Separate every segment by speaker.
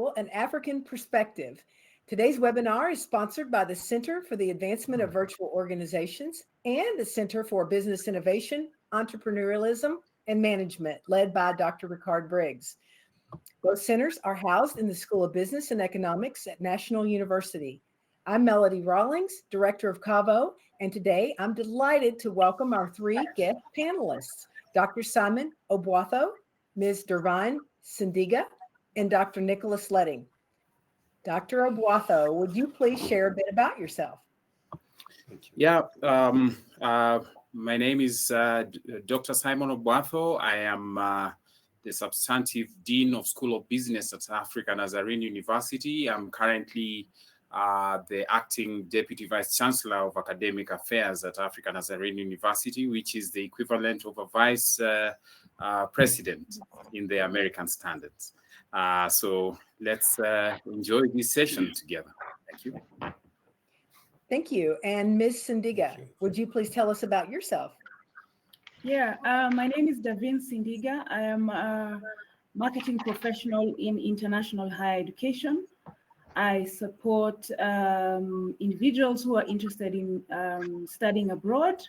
Speaker 1: An African Perspective. Today's webinar is sponsored by the Center for the Advancement of Virtual Organizations and the Center for Business Innovation, Entrepreneurialism, and Management, led by Dr. Ricard Briggs. Both centers are housed in the School of Business and Economics at National University. I'm Melody Rawlings, Director of CAVO, and today I'm delighted to welcome our three guest panelists, Dr. Simon Obwatho, Ms. Durvine Sindiga, and Dr. Nicholas Letting. Dr. Obwatho, would you please share a bit about yourself?
Speaker 2: Yeah, my name is Dr. Simon Obwatho. I am the substantive Dean of School of Business at Africa Nazarene University. I'm currently the acting Deputy Vice Chancellor of Academic Affairs at Africa Nazarene University, which is the equivalent of a Vice President in the American standards. So let's enjoy this session together. Thank you.
Speaker 1: Thank you. And Ms. Sindiga, would you please tell us about yourself?
Speaker 3: Yeah, my name is Durvine Sindiga. I am a marketing professional in international higher education. I support individuals who are interested in studying abroad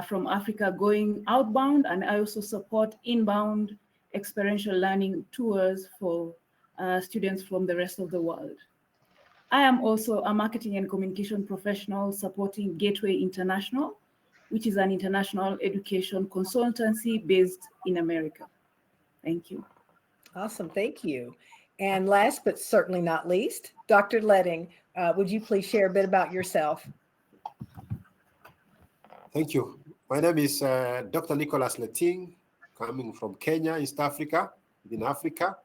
Speaker 3: from Africa going outbound, and I also support inbound experiential learning tours for students from the rest of the world. I am also a marketing and communication professional supporting Gateway International, which is an international education consultancy based in America. Thank you.
Speaker 1: Awesome, thank you. And last but certainly not least, Dr. Letting, would you please share a bit about yourself?
Speaker 4: Thank you. My name is Dr. Nicholas Letting, coming from Kenya, East Africa, in Africa.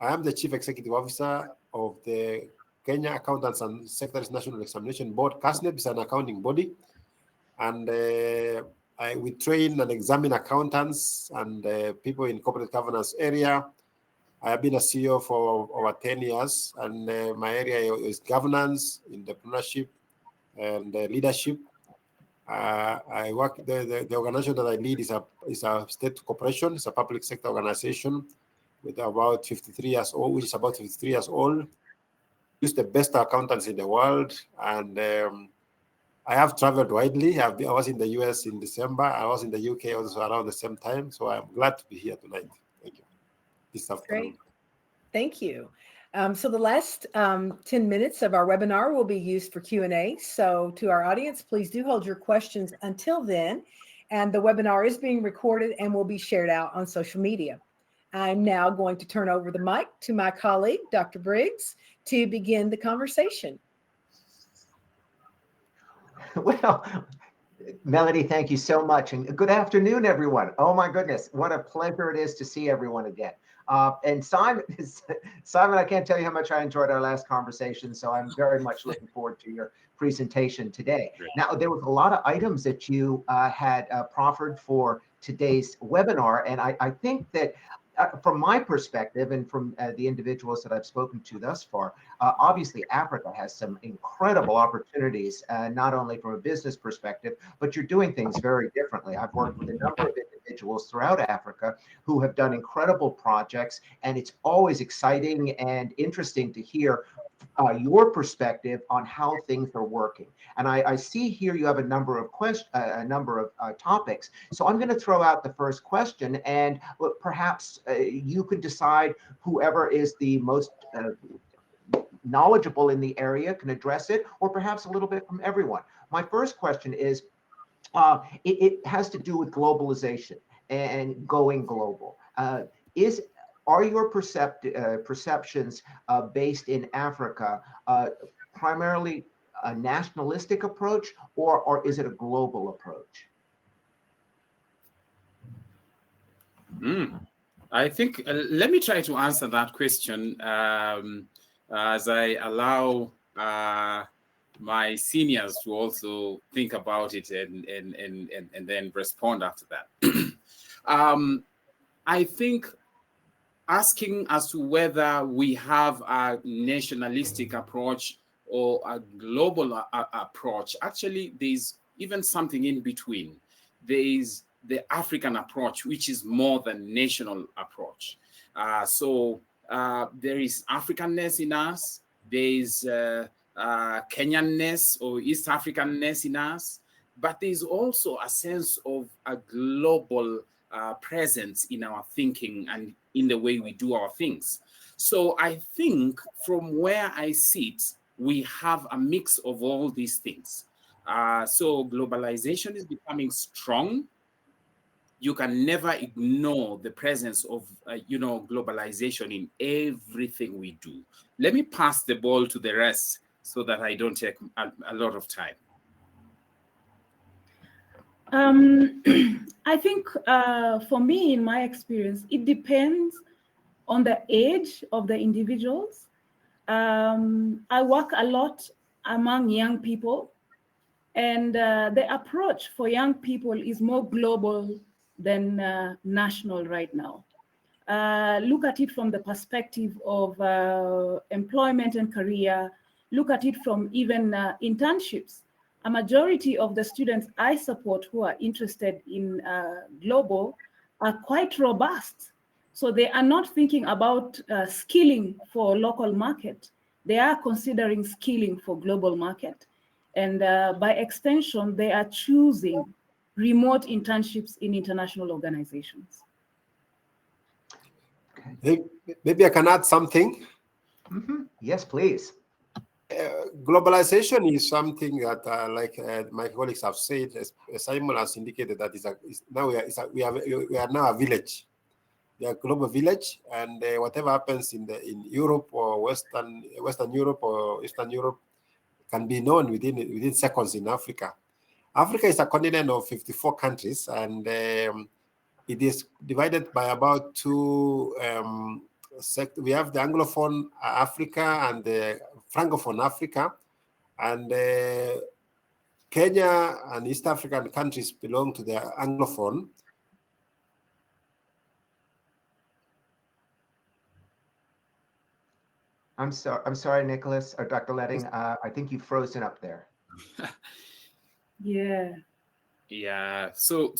Speaker 4: I am the Chief Executive Officer of the Kenya Accountants and Secretaries National Examination Board. KASNEB is an accounting body. And we train and examine accountants and people in corporate governance area. I have been a CEO for over 10 years, and my area is governance, entrepreneurship, and leadership. I work, the organization that I lead is a state corporation. It's a public sector organization with about 53 years old, which is about 53 years old. Use the best accountants in the world, and I have traveled widely. I was in the US in December. I was in the UK also around the same time. So I'm glad to be here tonight. Thank you. This afternoon.
Speaker 1: Great. Thank you. So the last 10 minutes of our webinar will be used for Q&A. So to our audience, please do hold your questions until then. And the webinar is being recorded and will be shared out on social media. I'm now going to turn over the mic to my colleague, Dr. Briggs, to begin the conversation.
Speaker 5: Well, Melody, thank you so much. And good afternoon, everyone. Oh, my goodness. What a pleasure it is to see everyone again. And Simon, I can't tell you how much I enjoyed our last conversation. So I'm very much looking forward to your presentation today. Now, there was a lot of items that you had proffered for today's webinar. And I think that from my perspective and from the individuals that I've spoken to thus far, obviously Africa has some incredible opportunities, not only from a business perspective, but you're doing things very differently. I've worked with a number of individuals throughout Africa who have done incredible projects, and it's always exciting and interesting to hear your perspective on how things are working. And I see here you have a number of topics. So I'm going to throw out the first question, and perhaps you could decide whoever is the most knowledgeable in the area can address it, or perhaps a little bit from everyone. My first question is, it has to do with globalization and going global. Are your perceptions based in Africa primarily a nationalistic approach, or is it a global approach?
Speaker 2: I think, let me try to answer that question as I allow my seniors to also think about it and then respond after that. I think asking as to whether we have a nationalistic approach or a global approach, actually there's even something in between. There is the African approach, which is more than national approach. So there is Africanness in us, there is Kenyanness or East Africanness in us, but there is also a sense of a global presence in our thinking and in the way we do our things. So I think from where I sit, we have a mix of all these things. So globalization is becoming strong. You can never ignore the presence of, globalization in everything we do. Let me pass the ball to the rest so that I don't take a lot of time.
Speaker 3: I think for me, in my experience, it depends on the age of the individuals. I work a lot among young people, and the approach for young people is more global than national right now. Look at it from the perspective of employment and career. Look at it from even internships. A majority of the students I support who are interested in global are quite robust. So they are not thinking about skilling for local market. They are considering skilling for global market. And by extension, they are choosing remote internships in international organizations.
Speaker 4: Maybe I can add something.
Speaker 5: Mm-hmm. Yes, please.
Speaker 4: Globalization is something that, my colleagues have said, as Simon has indicated, that we are now a village. We are a global village, and whatever happens in Europe or Western Europe or Eastern Europe can be known within seconds in Africa. Africa is a continent of 54 countries, and it is divided by about two sectors. We have the Anglophone Africa and the Francophone Africa, and Kenya and East African countries belong to the Anglophone.
Speaker 5: I'm sorry, Nicholas or Dr. Letting. I think you've frozen up there.
Speaker 3: Yeah.
Speaker 2: Yeah. So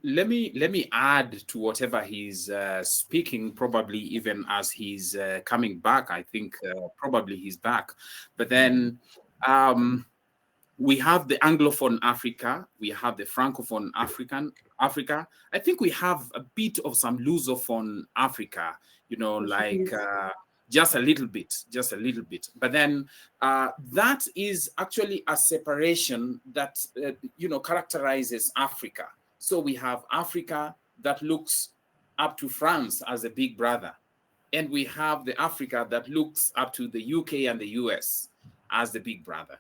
Speaker 2: let me add to whatever he's speaking. Probably even as he's coming back, I think probably he's back. But then we have the Anglophone Africa, we have the Francophone Africa. I think we have a bit of some Lusophone Africa. Just a little bit. But then that is actually a separation that, characterizes Africa. So we have Africa that looks up to France as a big brother. And we have the Africa that looks up to the UK and the US as the big brother.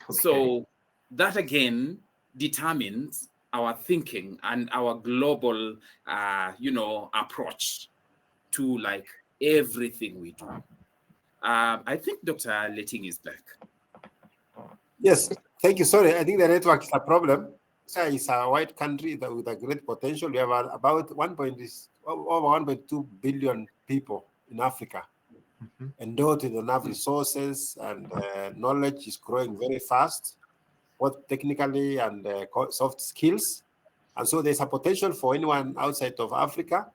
Speaker 2: Okay. So that again determines our thinking and our global, approach to everything we do. I think Dr. Letting is back.
Speaker 4: Yes, thank you. Sorry, I think the network is a problem. It's a white country with a great potential. We have about over 1.2 billion people in Africa, endowed with enough resources, and knowledge is growing very fast, both technically and soft skills. And so there's a potential for anyone outside of Africa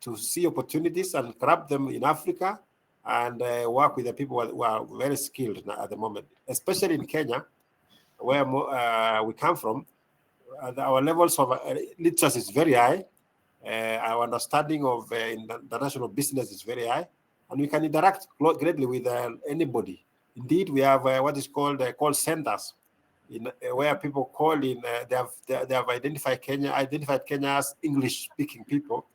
Speaker 4: to see opportunities and grab them in Africa and work with the people who are very skilled at the moment, especially in Kenya, where we come from. Our levels of literacy is very high. Our understanding of international business is very high, and we can interact greatly with anybody. Indeed, we have what is called call centers, where people call in. They have identified Kenya as English-speaking people.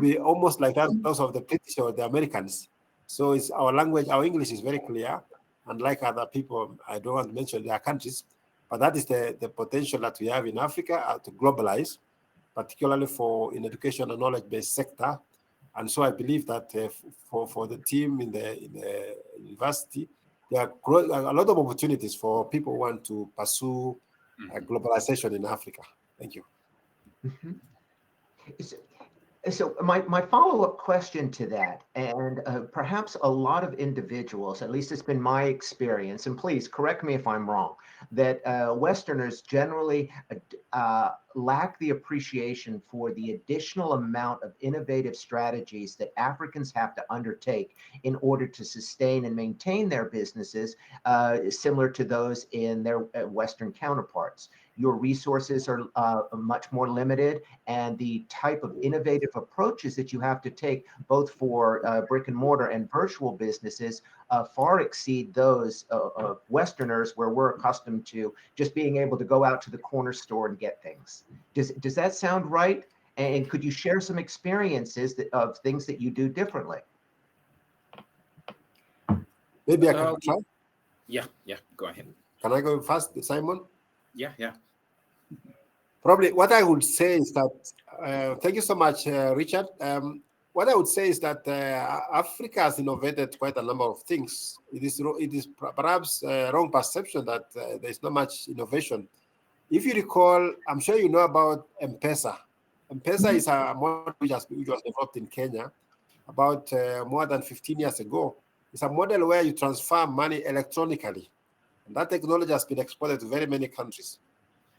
Speaker 4: Be almost like that, those of the British or the Americans. So it's our language, our English is very clear. Unlike other people, I don't want to mention their countries, but that is the potential that we have in Africa to globalize, particularly in education and knowledge-based sector. And so I believe that for the team in the university, there are a lot of opportunities for people who want to pursue globalization in Africa. Thank you.
Speaker 5: So my follow-up question to that, and perhaps a lot of individuals, at least it's been my experience, and please correct me if I'm wrong, that Westerners generally lack the appreciation for the additional amount of innovative strategies that Africans have to undertake in order to sustain and maintain their businesses, similar to those in their Western counterparts. Your resources are much more limited, and the type of innovative approaches that you have to take, both for brick and mortar and virtual businesses, far exceed those of Westerners, where we're accustomed to just being able to go out to the corner store and get things. Does that sound right? And could you share some experiences of things that you do differently?
Speaker 4: Maybe I can try.
Speaker 2: Yeah, go ahead.
Speaker 4: Can I go first, Simon?
Speaker 2: Yeah.
Speaker 4: Probably what I would say is that, thank you so much, Richard. What I would say is that Africa has innovated quite a number of things. It is perhaps a wrong perception that there's not much innovation. If you recall, I'm sure you know about M-Pesa. M-Pesa is a model which was developed in Kenya about more than 15 years ago. It's a model where you transfer money electronically. And that technology has been exported to very many countries.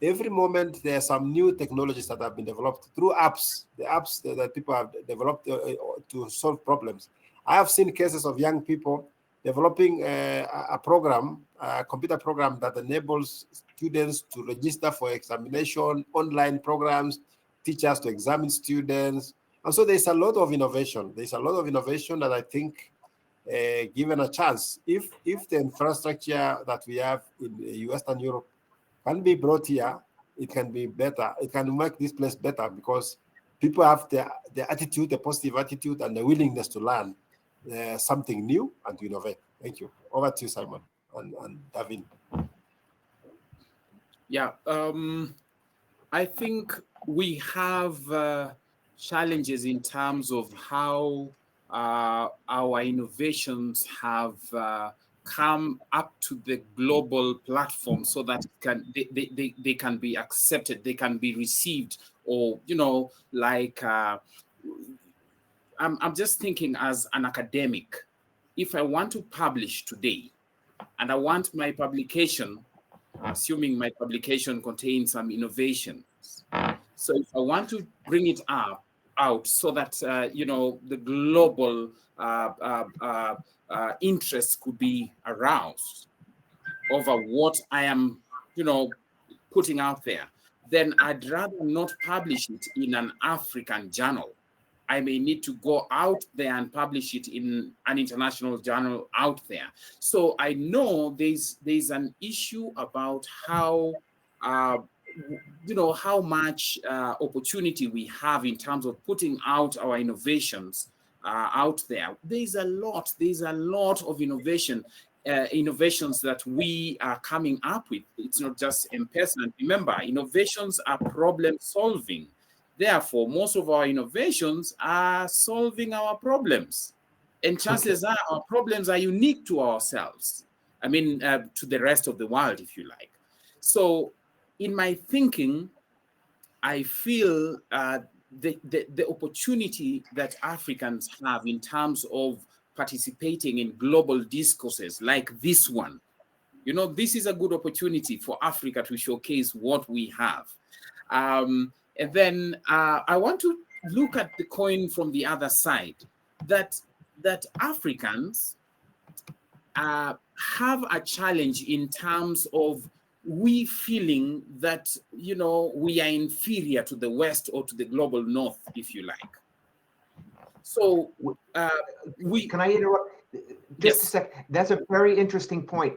Speaker 4: Every moment, there are some new technologies that have been developed through apps, the apps that people have developed to solve problems. I have seen cases of young people developing a program, a computer program that enables students to register for examination, online programs, teachers to examine students. And so there's a lot of innovation. There's a lot of innovation that I think, given a chance, if the infrastructure that we have in Western Europe can be brought here, it can be better. It can make this place better because people have the attitude, the positive attitude, and the willingness to learn something new and to innovate. Thank you. Over to you, Simon and Davin.
Speaker 2: Yeah, I think we have challenges in terms of how our innovations have come up to the global platform so that they can be accepted, they can be received, or I'm just thinking as an academic, if I want to publish today and I want my publication, assuming my publication contains some innovations, so if I want to bring it out so that the global interest could be aroused over what I am, putting out there, then I'd rather not publish it in an African journal. I may need to go out there and publish it in an international journal out there. So I know there's an issue about how how much opportunity we have in terms of putting out our innovations out there. There's a lot of innovations that we are coming up with. It's not just M-Pesa. Remember, innovations are problem solving. Therefore, most of our innovations are solving our problems. And chances are our problems are unique to ourselves. I mean, to the rest of the world, if you like. So in my thinking, I feel the opportunity that Africans have in terms of participating in global discourses like this one, this is a good opportunity for Africa to showcase what we have. And then I want to look at the coin from the other side, that Africans have a challenge in terms of we feeling that, we are inferior to the West or to the global North, if you like. So
Speaker 5: Can I interrupt? Just a sec. That's a very interesting point.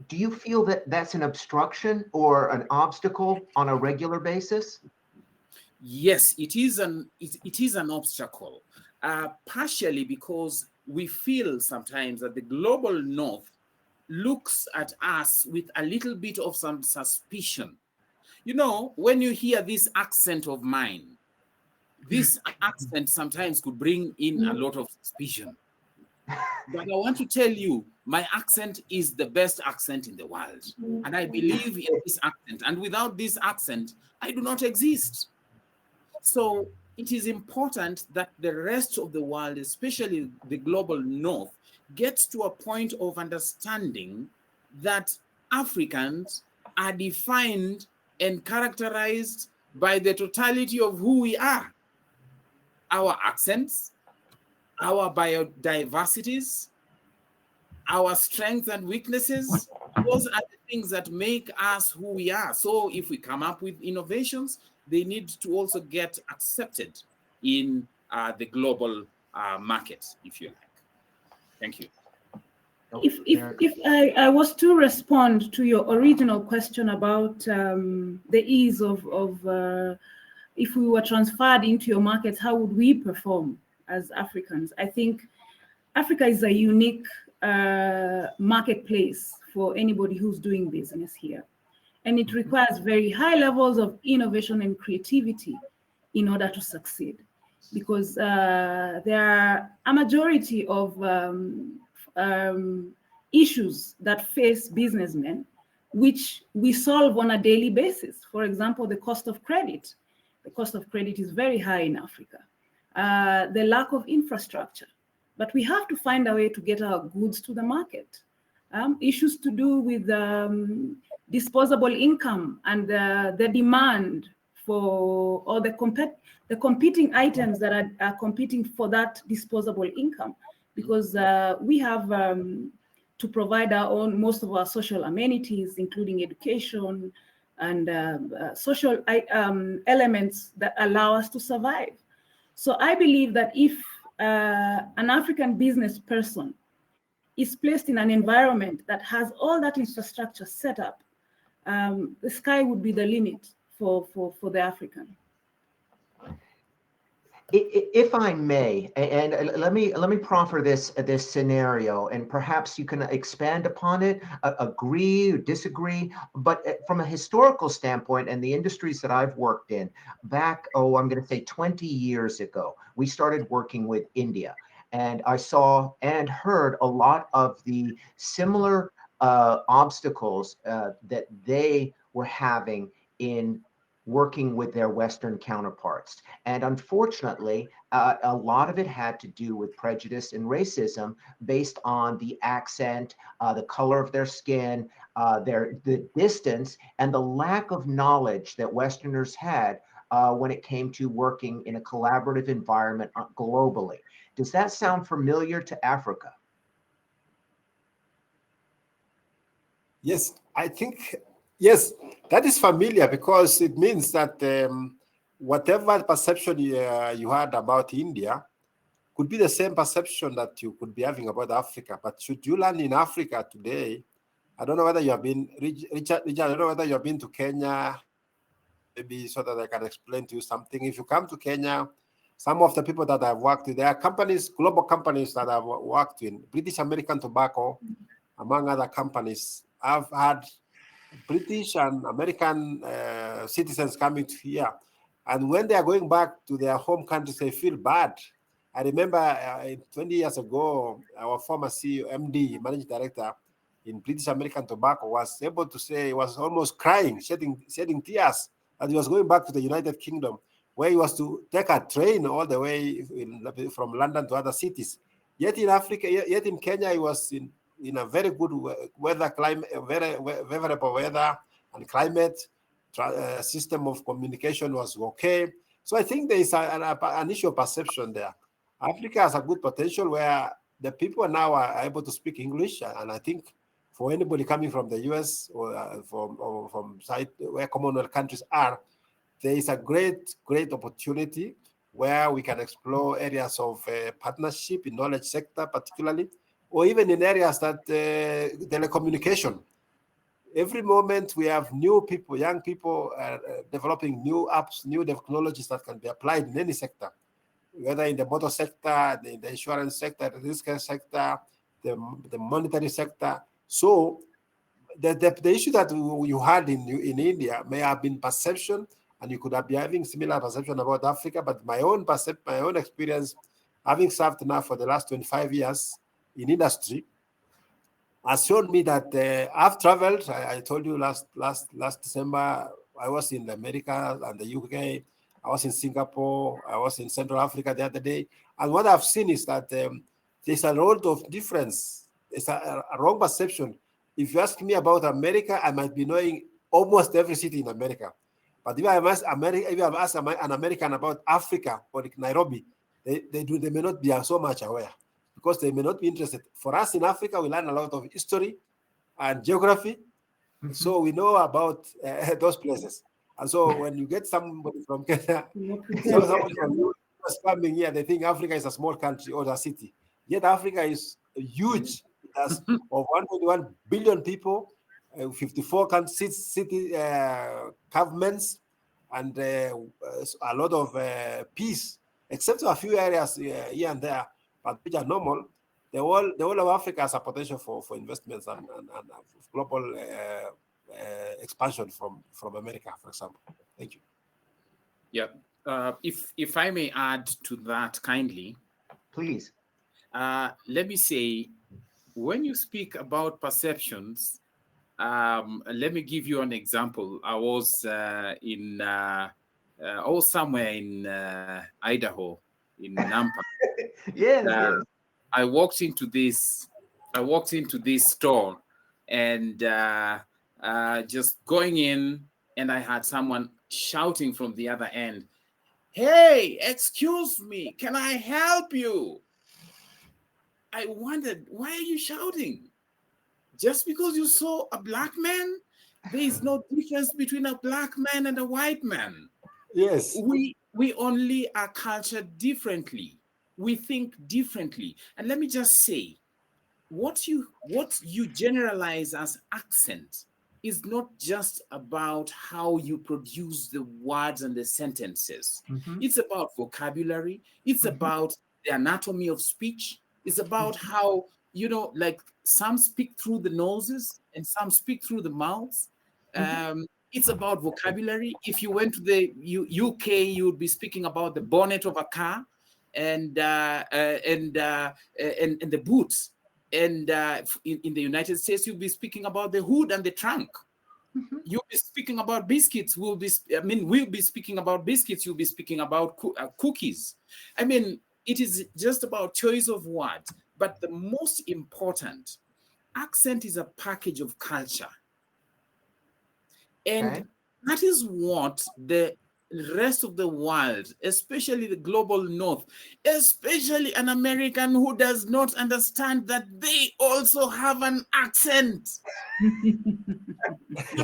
Speaker 5: Do you feel that that's an obstruction or an obstacle on a regular basis?
Speaker 2: Yes, it is an obstacle, partially because we feel sometimes that the global North looks at us with a little bit of some suspicion. When you hear this accent of mine, this accent sometimes could bring in a lot of suspicion. But I want to tell you, my accent is the best accent in the world. And I believe in this accent. And without this accent, I do not exist. So it is important that the rest of the world, especially the global north, gets to a point of understanding that Africans are defined and characterized by the totality of who we are. Our accents, our biodiversities, our strengths and weaknesses, those are the things that make us who we are. So if we come up with innovations, they need to also get accepted in the global market, if you like. Thank you.
Speaker 3: If I was to respond to your original question about the ease of if we were transferred into your markets, how would we perform as Africans? I think Africa is a unique marketplace for anybody who's doing business here. And it requires very high levels of innovation and creativity in order to succeed. Because there are a majority of issues that face businessmen, which we solve on a daily basis. For example, the cost of credit. The cost of credit is very high in Africa. The lack of infrastructure. But we have to find a way to get our goods to the market. Issues to do with disposable income and the demand for, or the competing items that are competing for that disposable income. Because we have to provide most of our social amenities, including education and social elements that allow us to survive. So I believe that if an African business person is placed in an environment that has all that infrastructure set up, the sky would be the limit for the African.
Speaker 5: If I may, and let me proffer this scenario, and perhaps you can expand upon it, agree or disagree. But from a historical standpoint, and the industries that I've worked in, back, I'm going to say 20 years ago, we started working with India, and I saw and heard a lot of the similar obstacles that they were having in working with their Western counterparts. And unfortunately, a lot of it had to do with prejudice and racism based on the accent, the color of their skin, the distance, and the lack of knowledge that Westerners had when it came to working in a collaborative environment globally. Does that sound familiar to Africa?
Speaker 4: Yes, I think, yes, that is familiar, because it means that whatever perception you had about India could be the same perception that you could be having about Africa. But should you land in Africa today, I don't know whether you have been, Richard, I don't know whether you have been to Kenya, maybe so that I can explain to you something. If you come to Kenya, some of the people that I've worked with, there are companies, global companies that I've worked in, British American Tobacco, among other companies. I've had British and American citizens coming to here. And when they are going back to their home countries, they feel bad. I remember 20 years ago, our former CEO, MD, Managing Director in British American Tobacco, was able to say, he was almost crying, shedding tears, that he was going back to the United Kingdom, where he was to take a train all the way from London to other cities. Yet in Africa, yet in Kenya, he was in a very good weather, climate, very favorable weather and climate. System of communication was okay. So I think there is an issue of perception there. Africa has a good potential where the people now are able to speak English, and I think for anybody coming from the US or from side where Commonwealth countries are, there is a great opportunity where we can explore areas of partnership in knowledge sector, particularly, or even in areas that telecommunication. Every moment we have new people, young people developing new apps, new technologies that can be applied in any sector, whether in the motor sector, the insurance sector, the risk sector, the monetary sector. So the issue that you had in India may have been perception, and you could be having similar perception about Africa. But my own experience, having served now for the last 25 years in industry, has shown me that I've traveled. I told you last December, I was in America and the UK. I was in Singapore. I was in Central Africa the other day. And what I've seen is that there's a lot of difference. It's a wrong perception. If you ask me about America, I might be knowing almost every city in America. But if I ask an American about Africa or Nairobi, they may not be so much aware because they may not be interested. For us in Africa, we learn a lot of history and geography. So we know about those places. And so when you get somebody from Kenya, somebody from US coming here, they think Africa is a small country or a city. Yet Africa is huge. It has of 1.1 billion people, 54 city governments, and a lot of peace, except a few areas here and there, but which are normal. The whole of Africa has a potential for investments and global expansion from America, for example. Thank you.
Speaker 2: Yeah. If I may add to that kindly.
Speaker 5: Please.
Speaker 2: Let me say, when you speak about perceptions, let me give you an example. I was somewhere in Idaho, in Nampa.
Speaker 5: Yes.
Speaker 2: I walked into this store, and just going in, and I had someone shouting from the other end, "Hey, excuse me, can I help you?" I wondered, why are you shouting? Just because you saw a black man? There is no difference between a black man and a white man.
Speaker 4: Yes.
Speaker 2: We only are cultured differently. We think differently. And let me just say, what you generalize as accent is not just about how you produce the words and the sentences. It's about vocabulary. It's about the anatomy of speech. It's about how, like some speak through the noses and some speak through the mouths. It's about vocabulary. If you went to the UK, you would be speaking about the bonnet of a car and the boots. And in the United States, you'll be speaking about the hood and the trunk. You'll be speaking about biscuits. We'll be speaking about biscuits. You'll be speaking about cookies. I mean, it is just about choice of words. But the most important, accent is a package of culture. And that is what the rest of the world, especially the global north, especially an American who does not understand that they also have an accent.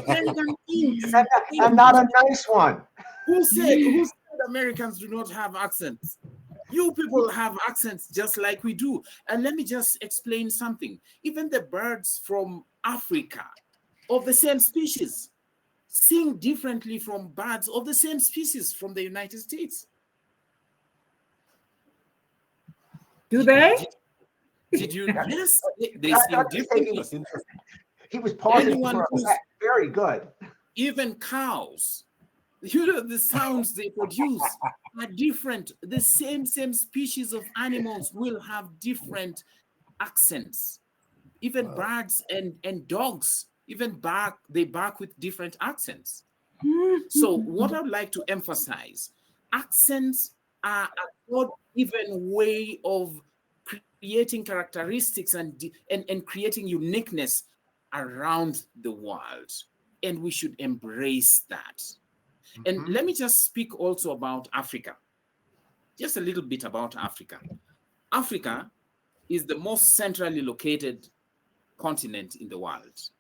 Speaker 2: American thinks,
Speaker 5: and not a nice one.
Speaker 2: Who said Americans do not have accents? You people have accents just like we do. And let me just explain something. Even the birds from Africa of the same species sing differently from birds of the same species from the United States.
Speaker 3: Do they?
Speaker 2: Did you? Yes, they sing differently.
Speaker 5: He was pausing for us. Very good.
Speaker 2: Even cows, the sounds they produce are different. The same species of animals will have different accents. Even birds and dogs, they bark with different accents. So what I'd like to emphasize, accents are a God-given way of creating characteristics and creating uniqueness around the world. And we should embrace that. And let me just speak also about Africa. Just a little bit about Africa. Africa is the most centrally located continent in the world.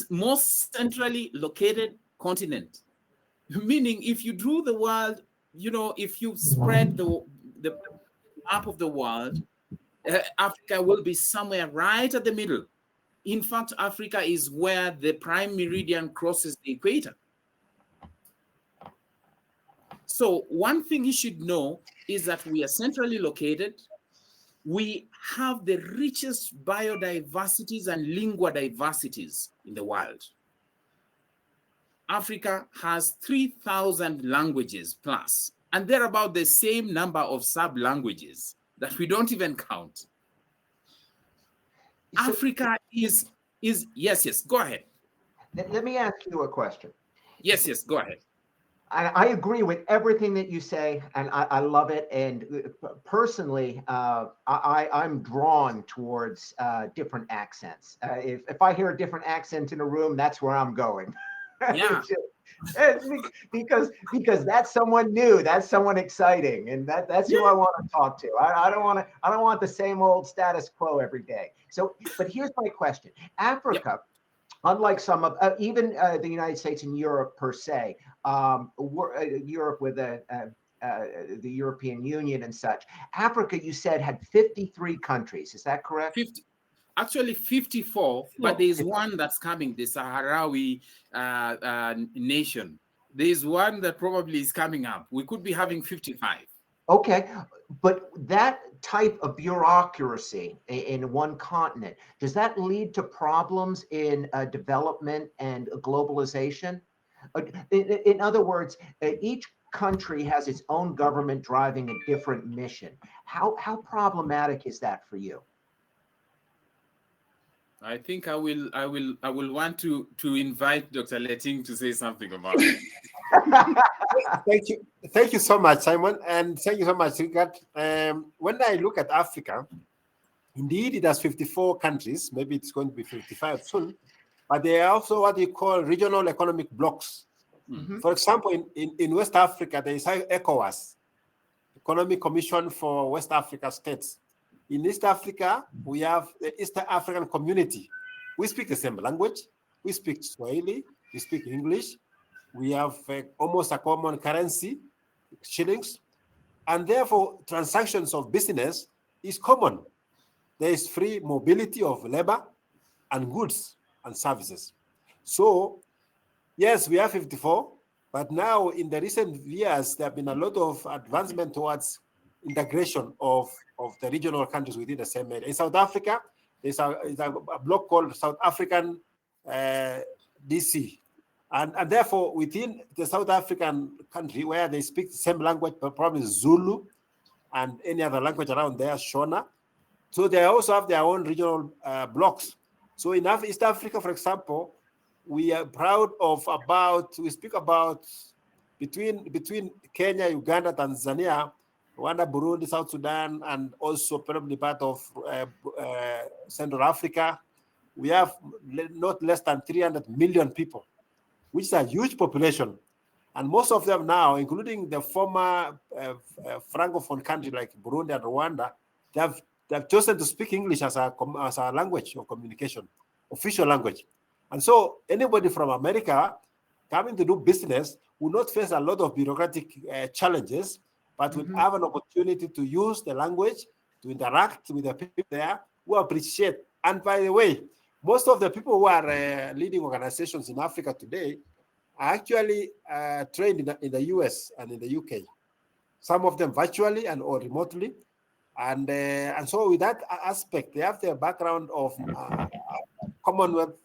Speaker 2: Most centrally located continent. Meaning if you drew the world, if you spread the map of the world, Africa will be somewhere right at the middle. In fact, Africa is where the prime meridian crosses the equator. So one thing you should know is that we are centrally located. We have the richest biodiversities and lingua diversities in the world. Africa has 3,000 languages plus, and they're about the same number of sub-languages that we don't even count. So, Africa is yes, go ahead.
Speaker 5: Let me ask you a question.
Speaker 2: Yes, go ahead.
Speaker 5: I agree with everything that you say, and I love it. And personally, I'm drawn towards different accents. If I hear a different accent in a room, that's where I'm going.
Speaker 2: Yeah.
Speaker 5: because that's someone new, that's someone exciting, and that's who I want to talk to. I don't want the same old status quo every day. So, but here's my question: Africa. Yep. Unlike some of even the United States and Europe per se, Europe with the European Union and such, Africa, you said, had 53 countries. Is that correct?
Speaker 2: 50, actually 54, but there is one that's coming, the Sahrawi nation. There is one that probably is coming up. We could be having 55.
Speaker 5: Okay, but that type of bureaucracy in one continent, does that lead to problems in development and globalization? In other words, each country has its own government driving a different mission. How problematic is that for you?
Speaker 2: I think I will want to invite Dr. Letting to say something about it.
Speaker 4: Thank you so much, Simon, and thank you so much, Richard. When I look at Africa, indeed it has 54 countries. Maybe it's going to be 55 soon, but there are also what you call regional economic blocks. Mm-hmm. For example, in West Africa, there is ECOWAS, Economic Commission for West Africa States. In East Africa, we have the East African Community. We speak the same language. We speak Swahili. We speak English. We have almost a common currency, shillings. And therefore, transactions of business is common. There is free mobility of labor and goods and services. So, yes, we have 54, but now in the recent years, there have been a lot of advancement towards integration of the regional countries within the same area. In South Africa, there's a bloc called South African DC. And therefore, within the South African country where they speak the same language, probably Zulu and any other language around there, Shona. So they also have their own regional blocks. So in East Africa, for example, we are proud of we speak about between Kenya, Uganda, Tanzania, Rwanda, Burundi, South Sudan, and also probably part of Central Africa. We have not less than 300 million people, which is a huge population. And most of them now, including the former Francophone country like Burundi and Rwanda, they have chosen to speak English as a language of communication, official language. And so anybody from America coming to do business will not face a lot of bureaucratic challenges, but will have an opportunity to use the language, to interact with the people there who appreciate. And by the way, most of the people who are leading organizations in Africa today are actually trained in the US and in the UK. Some of them virtually or remotely. And so with that aspect, they have their background of Commonwealth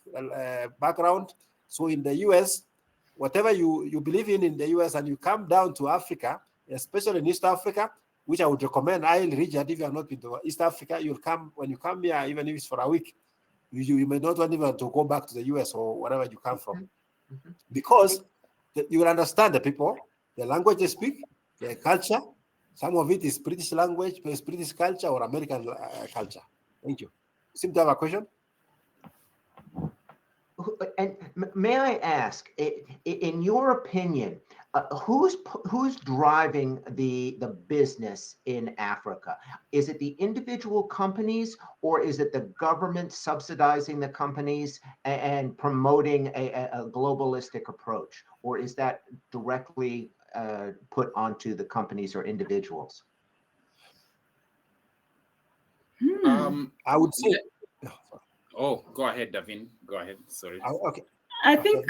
Speaker 4: background. So in the US, whatever you believe in the US and you come down to Africa, especially in East Africa, which I would recommend highly, Richard, if you are not been to East Africa, when you come here, even if it's for a week, you may not want even to go back to the US or wherever you come from. Because you will understand the people, the language they speak, their culture. Some of it is British language, British culture, or American culture. Thank you. Seem to have a question?
Speaker 5: And may I ask, in your opinion, who's driving the business in Africa? Is it the individual companies, or is it the government subsidizing the companies and promoting a globalistic approach? Or is that directly put onto the companies or individuals?
Speaker 4: I would say.
Speaker 2: Oh, go ahead, Davin. Go ahead. Sorry.
Speaker 4: Okay.
Speaker 3: I think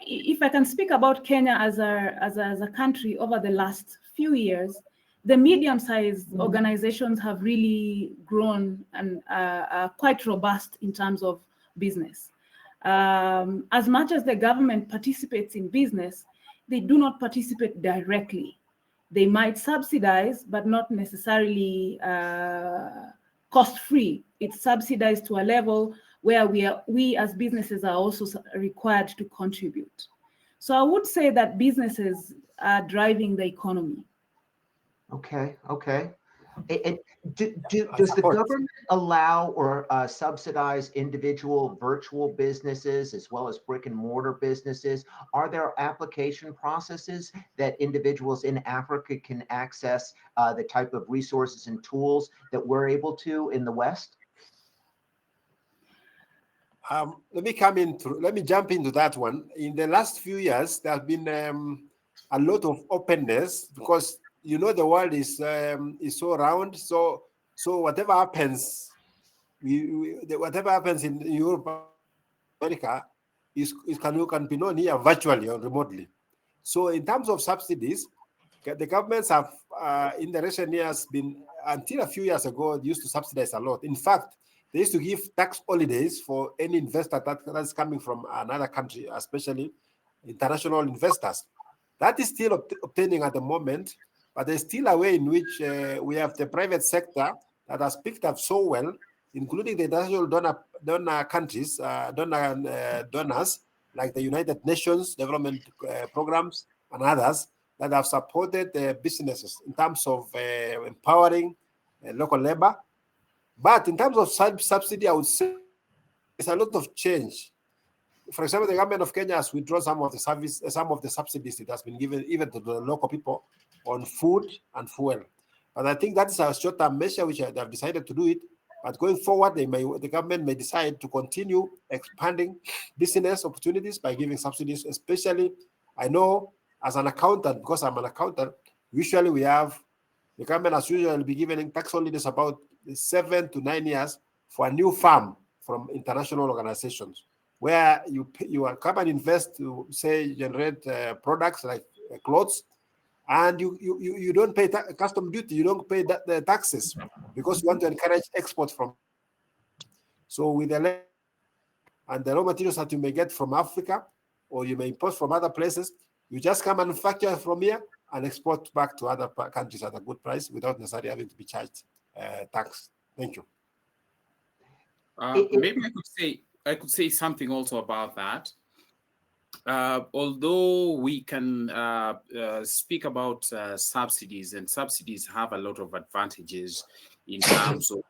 Speaker 3: if I can speak about Kenya as a country over the last few years, the medium-sized organizations have really grown and are quite robust in terms of business. As much as the government participates in business, they do not participate directly. They might subsidize, but not necessarily cost-free. It's subsidized to a level where we as businesses are also required to contribute. So I would say that businesses are driving the economy.
Speaker 5: Okay. And does the government allow or subsidize individual virtual businesses as well as brick and mortar businesses? Are there application processes that individuals in Africa can access the type of resources and tools that we're able to in the West?
Speaker 4: Let me jump into that one. In the last few years, there has been a lot of openness because the world is so round. So whatever happens, whatever happens in Europe, America, can be known here virtually or remotely. So in terms of subsidies, the governments have in the recent years been, until a few years ago, they used to subsidize a lot. In fact, they used to give tax holidays for any investor that's coming from another country, especially international investors. That is still obtaining at the moment, but there's still a way in which we have the private sector that has picked up so well, including the international donor countries, donors like the United Nations development programs and others that have supported businesses in terms of empowering local labor. But in terms of subsidy, I would say there's a lot of change. For example, the government of Kenya has withdrawn some of the subsidies it has been given even to the local people on food and fuel. But I think that is a short-term measure which they have decided to do it. But going forward, the government may decide to continue expanding business opportunities by giving subsidies. Especially, I know as an accountant, because I'm an accountant, usually the government has usually be giving tax holidays about 7 to 9 years for a new farm from international organizations, where you come and invest to, say, generate products like clothes, and you don't pay custom duty, you don't pay the taxes because you want to encourage export from. So with the raw materials that you may get from Africa or you may import from other places, you just come manufacture from here and export back to other countries at a good price without necessarily having to be charged tax. Thank you.
Speaker 2: Maybe I could say something also about that. Although we can speak about subsidies, and subsidies have a lot of advantages in terms of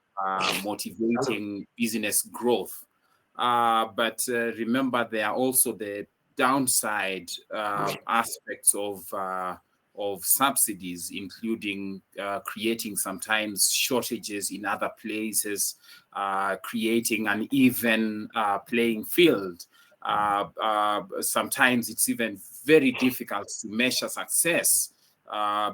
Speaker 2: motivating business growth. But remember, there are also the downside aspects of subsidies, including creating sometimes shortages in other places, creating an even playing field. Sometimes it's even very difficult to measure success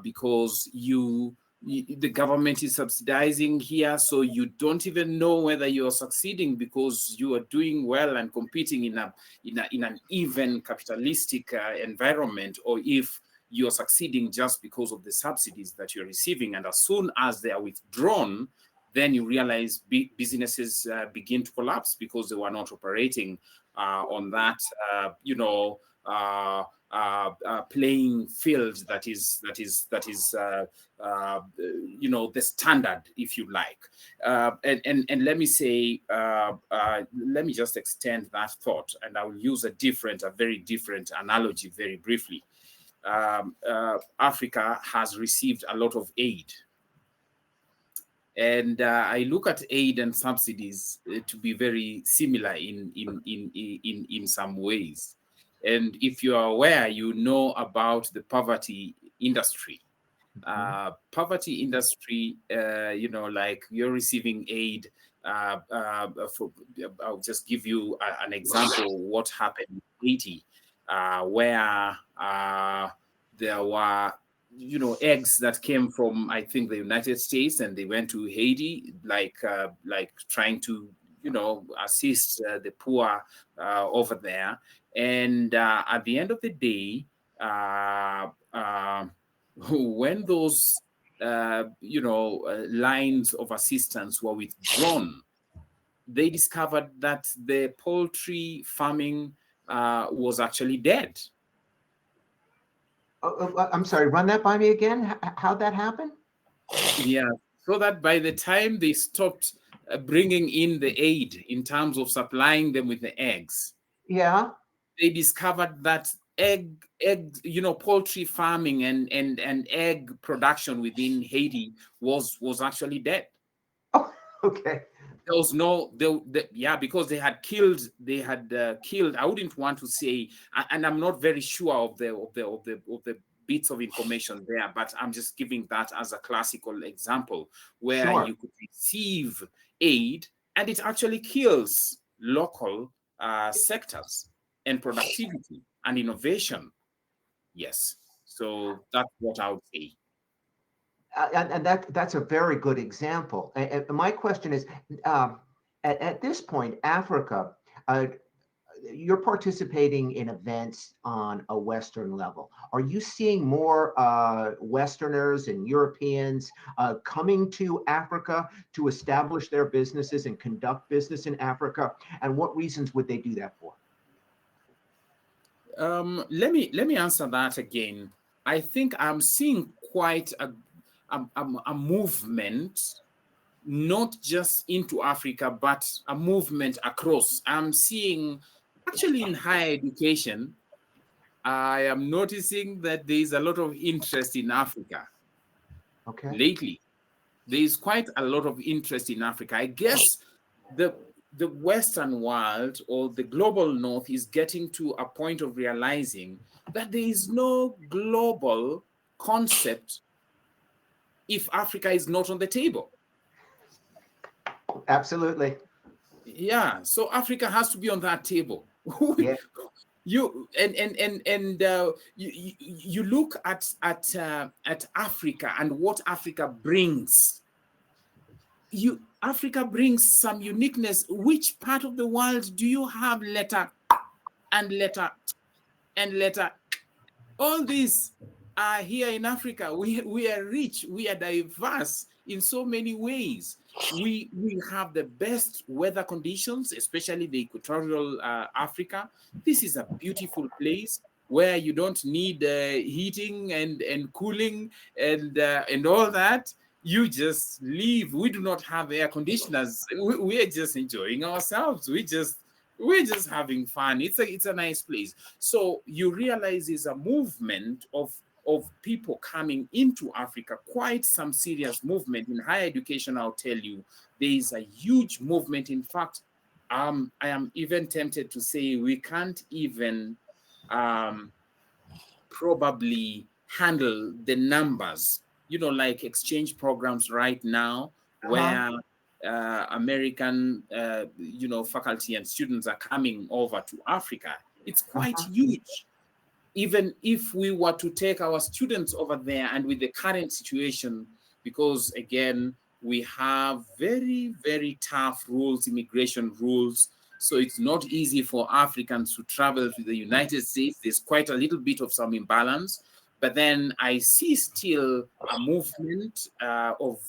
Speaker 2: because the government is subsidizing here, so you don't even know whether you're succeeding because you are doing well and competing in an even capitalistic environment, or if you're succeeding just because of the subsidies that you're receiving. And as soon as they are withdrawn, then you realize businesses begin to collapse because they were not operating on that, playing field that is the standard, if you like. And let me say, let me just extend that thought, and I will use a very different analogy very briefly. Africa has received a lot of aid. And I look at aid and subsidies to be very similar in some ways. And if you are aware, you know about the poverty industry. Poverty industry, like you're receiving aid. I'll just give you an example of what happened in Haiti, where there were eggs that came from, I think, the United States, and they went to Haiti, like trying to, assist the poor over there. And at the end of the day, when those, lines of assistance were withdrawn, they discovered that the poultry farming was actually dead.
Speaker 5: I'm sorry, run that by me again. How'd that happen?
Speaker 2: Yeah, so that by the time they stopped bringing in the aid in terms of supplying them with the eggs,
Speaker 5: yeah,
Speaker 2: they discovered that poultry farming and egg production within Haiti was actually dead.
Speaker 5: Oh, okay.
Speaker 2: There was no, because they had killed. I wouldn't want to say, and I'm not very sure of the bits of information there, but I'm just giving that as a classical example where
Speaker 5: Sure.
Speaker 2: you could receive aid and it actually kills local sectors and productivity and innovation. Yes, so that's what I would say.
Speaker 5: And that's a very good example. And my question is, at this point, Africa, you're participating in events on a Western level. Are you seeing more Westerners and Europeans coming to Africa to establish their businesses and conduct business in Africa? And what reasons would they do that for?
Speaker 2: Let me answer that again. I think I'm seeing quite a movement, not just into Africa, but a movement across. I'm seeing, actually in higher education, I am noticing that there is a lot of interest in Africa.
Speaker 5: Okay.
Speaker 2: Lately, there is quite a lot of interest in Africa. I guess the Western world or the global North is getting to a point of realizing that there is no global concept if Africa is not on the table.
Speaker 5: Absolutely.
Speaker 2: Yeah, so Africa has to be on that table.
Speaker 5: Yeah.
Speaker 2: You look at Africa and what Africa brings. Africa brings some uniqueness. Which part of the world do you have letter and letter and letter? All these are here in Africa. We are rich. We are diverse in so many ways. We have the best weather conditions, especially the equatorial Africa. This is a beautiful place where you don't need heating and cooling and all that. You just live. We do not have air conditioners. We are just enjoying ourselves. We're just having fun. It's a nice place. So you realize there's a movement of people coming into Africa, quite some serious movement. In higher education, I'll tell you, there is a huge movement. In fact, I am even tempted to say we can't even probably handle the numbers, like exchange programs right now, where American, faculty and students are coming over to Africa. It's quite huge. Even if we were to take our students over there, and with the current situation, because again, we have very, very tough rules, immigration rules. So it's not easy for Africans to travel to the United States. There's quite a little bit of some imbalance. But then I see still a movement of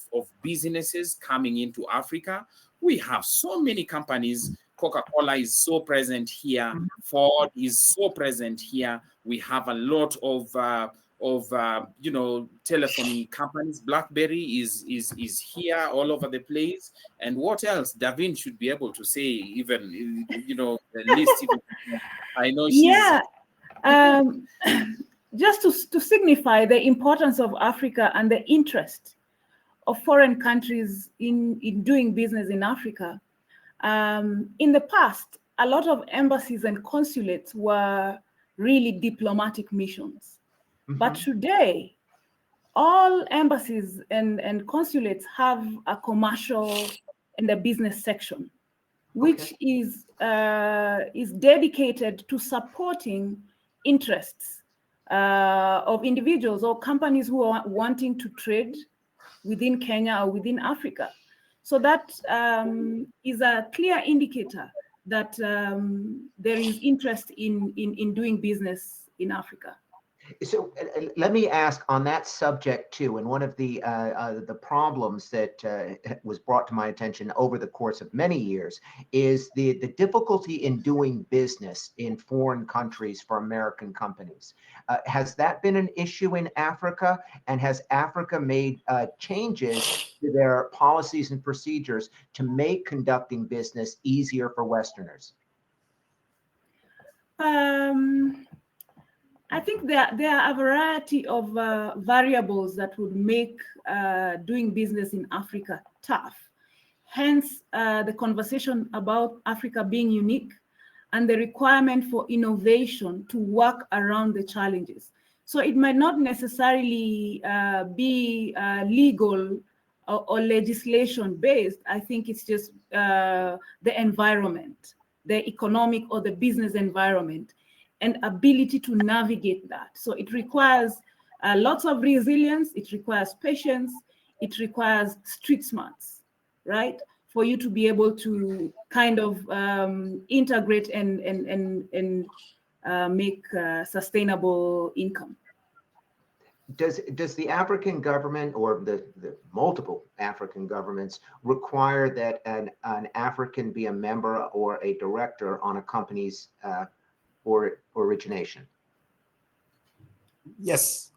Speaker 2: businesses coming into Africa. We have so many companies. Coca-Cola is so present here. Ford is so present here. We have a lot of telephony companies. BlackBerry is here all over the place. And what else? Davin should be able to say, even the list. Even, I know she's.
Speaker 3: Yeah. Just to signify the importance of Africa and the interest of foreign countries in doing business in Africa. In the past, a lot of embassies and consulates were really diplomatic missions. But today, all embassies and consulates have a commercial and a business section, which is dedicated to supporting interests of individuals or companies who are wanting to trade within Kenya or within Africa. So that is a clear indicator that there is interest in doing business in Africa.
Speaker 5: So let me ask on that subject too. And one of the problems that was brought to my attention over the course of many years is the difficulty in doing business in foreign countries for American companies. Has that been an issue in Africa? And has Africa made changes to their policies and procedures to make conducting business easier for Westerners?
Speaker 3: I think there are a variety of variables that would make doing business in Africa tough. Hence, the conversation about Africa being unique and the requirement for innovation to work around the challenges. So it might not necessarily be legal or legislation based. I think it's just the environment, the economic or the business environment, and ability to navigate that. So it requires lots of resilience, it requires patience, it requires street smarts, right? For you to be able to kind of integrate and make sustainable income.
Speaker 5: Does the African government or the multiple African governments require that an African be a member or a director on a company's or origination?
Speaker 4: Yes.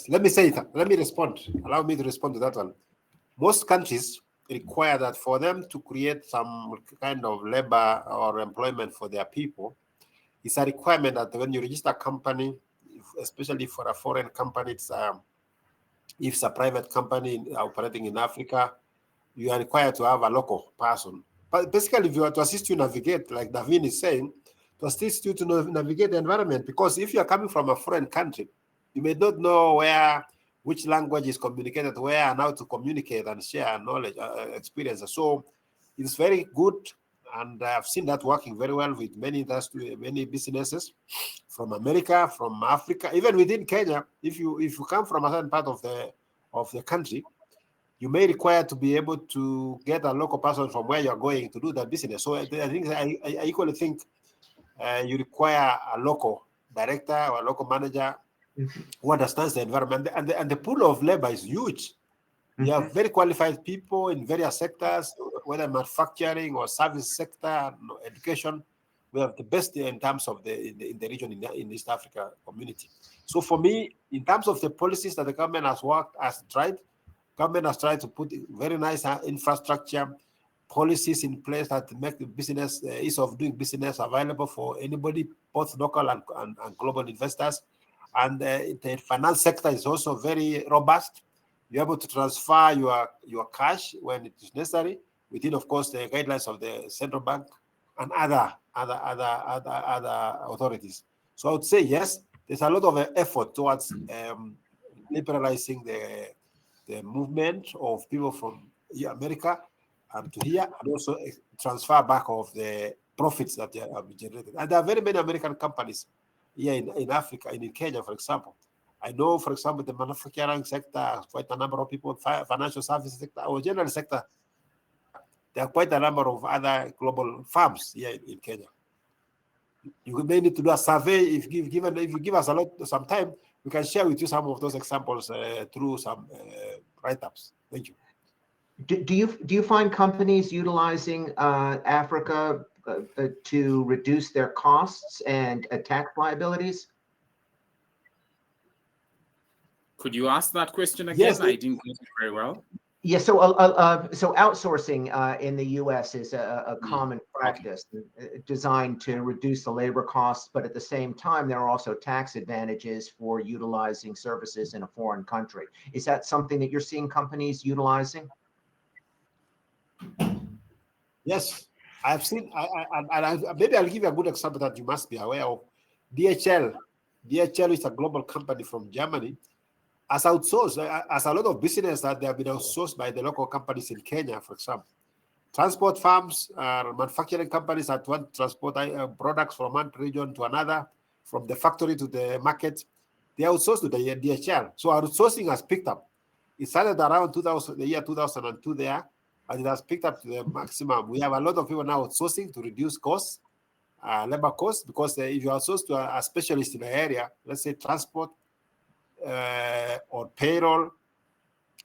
Speaker 4: Let me say it. Let me respond. Allow me to respond to that one. Most countries require that for them to create some kind of labor or employment for their people, it's a requirement that when you register a company, especially for a foreign company, if it's a private company operating in Africa, you are required to have a local person. But basically, if you are to assist you navigate, like Durvine is saying, to assist you to navigate the environment, because if you are coming from a foreign country, you may not know which language is communicated where and how to communicate and share knowledge, experiences. So it's very good, and I've seen that working very well with many industries, many businesses from America, from Africa, even within Kenya. If you come from a certain part of the country, you may require to be able to get a local person from where you're going to do that business. So I think I equally think you require a local director or a local manager who understands the environment, and the pool of labor is huge. You have very qualified people in various sectors, whether manufacturing or service sector, education. We have the best in terms of in the region, in East Africa community. So for me, in terms of the policies that the government has tried to put very nice infrastructure, policies in place that make the business, ease of doing business available for anybody, both local and global investors. And the finance sector is also very robust. You're able to transfer your cash when it is necessary, within, of course, the guidelines of the central bank and other authorities. So I would say yes, there's a lot of effort towards liberalizing the movement of people from America and to here, and also transfer back of the profits that they have generated. And there are very many American companies here in Africa, in Kenya, for example. I know, for example, the manufacturing sector, quite a number of people, financial services sector, or general sector, there are quite a number of other global firms here in Kenya. You may need to do a survey. If you give us some time, we can share with you some of those examples through some write-ups. Thank you.
Speaker 5: Do you find companies utilizing Africa to reduce their costs and tax liabilities?
Speaker 2: Could you ask that question again?
Speaker 4: Yes,
Speaker 2: I didn't get it very well.
Speaker 5: Yeah, so outsourcing in the U.S. is a common practice designed to reduce the labor costs, but at the same time, there are also tax advantages for utilizing services in a foreign country. Is that something that you're seeing companies utilizing?
Speaker 4: Yes, I've seen. Maybe I'll give you a good example that you must be aware of. DHL. DHL is a global company from Germany. As outsourced, as a lot of business that they have been outsourced by the local companies in Kenya, for example. Transport firms, manufacturing companies that want to transport products from one region to another, from the factory to the market, they outsource to the DHL. So outsourcing has picked up. It started around the year 2002 there, and it has picked up to the maximum. We have a lot of people now outsourcing to reduce costs, labor costs, because if you outsource to a specialist in the area, let's say transport, or payroll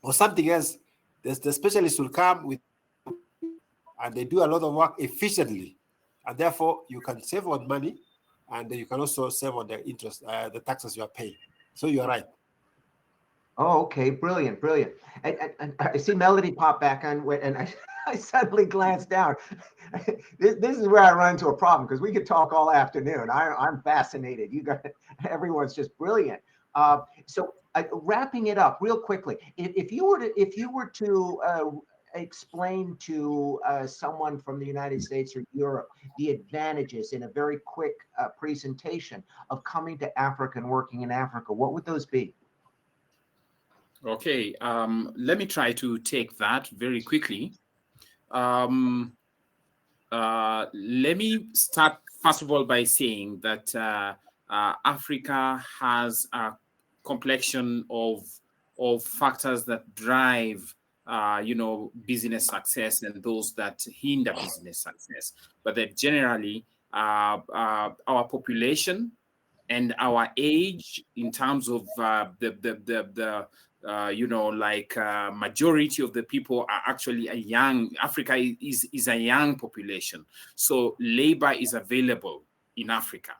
Speaker 4: or something else, the specialists will come with, and they do a lot of work efficiently, and therefore you can save on money, and you can also save on the interest, the taxes you are paying. So you're right.
Speaker 5: Oh, okay, brilliant, brilliant. And I see Melody pop back on, and I suddenly glanced down. This is where I run into a problem because we could talk all afternoon. I'm fascinated. You got everyone's just brilliant. So wrapping it up real quickly, if you were to explain to someone from the United States or Europe the advantages in a very quick presentation of coming to Africa and working in Africa, what would those be?
Speaker 2: Okay, let me try to take that very quickly. Let me start, first of all, by saying that Africa has a complexion of factors that drive business success and those that hinder business success. But that generally, our population and our age, in terms of majority of the people are actually Africa is a young population. So labor is available in Africa.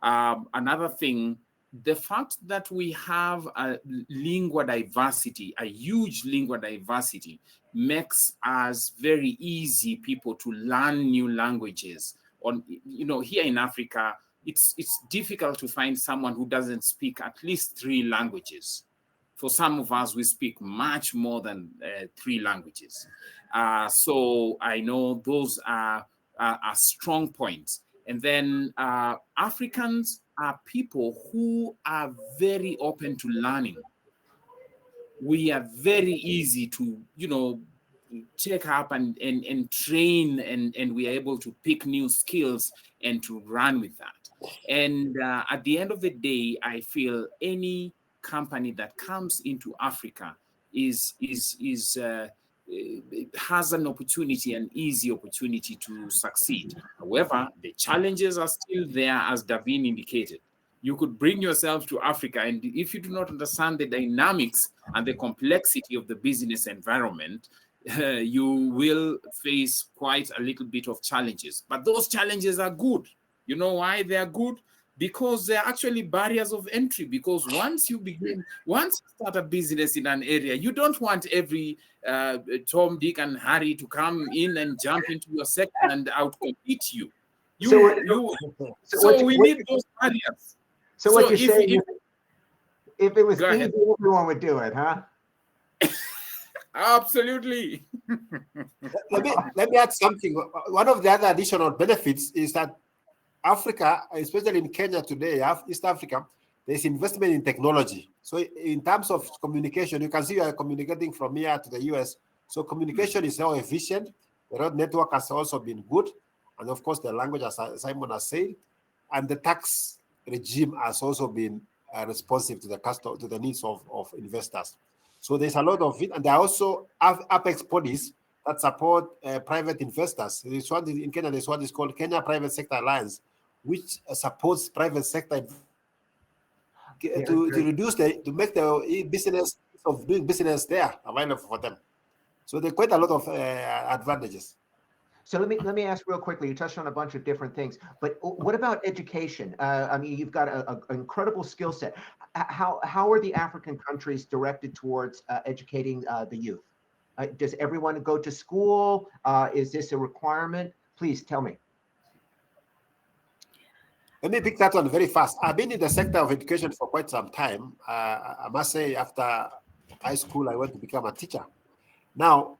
Speaker 2: Another thing, the fact that we have a lingua diversity, a huge lingua diversity, makes us very easy people to learn new languages. Here in Africa, it's difficult to find someone who doesn't speak at least 3 languages. For some of us, we speak much more than 3 languages. So I know those are strong points. And then Africans are people who are very open to learning. We are very easy to, take up and train, and we are able to pick new skills and to run with that. And at the end of the day, I feel any company that comes into Africa has an opportunity, an easy opportunity to succeed. However, the challenges are still there, as Durvine indicated. You could bring yourself to Africa, and if you do not understand the dynamics and the complexity of the business environment, you will face quite a little bit of challenges. But those challenges are good. You know why they are good? Because they're actually barriers of entry. Because once you start a business in an area, you don't want every Tom, Dick, and Harry to come in and jump into your sector and outcompete you. So we need those barriers.
Speaker 5: So what you're saying is, if it was easy, everyone would do it, huh?
Speaker 2: Absolutely.
Speaker 4: Let me add something. One of the other additional benefits is that Africa, especially in Kenya today, East Africa, there's investment in technology. So in terms of communication, you can see we are communicating from here to the US. So communication is now efficient. The road network has also been good. And of course, the language, as Simon has said, and the tax regime has also been responsive to the needs of investors. So there's a lot of it. And there are also apex bodies that support private investors. In Kenya, there's what is called Kenya Private Sector Alliance, which supports private sector to make the business of doing business there available for them. So there's quite a lot of advantages.
Speaker 5: So let me ask real quickly. You touched on a bunch of different things, but what about education? I mean, you've got an incredible skill set. How are the African countries directed towards educating the youth? Does everyone go to school? Is this a requirement? Please tell me.
Speaker 4: Let me pick that one very fast. I've been in the sector of education for quite some time. I must say, after high school, I went to become a teacher. Now,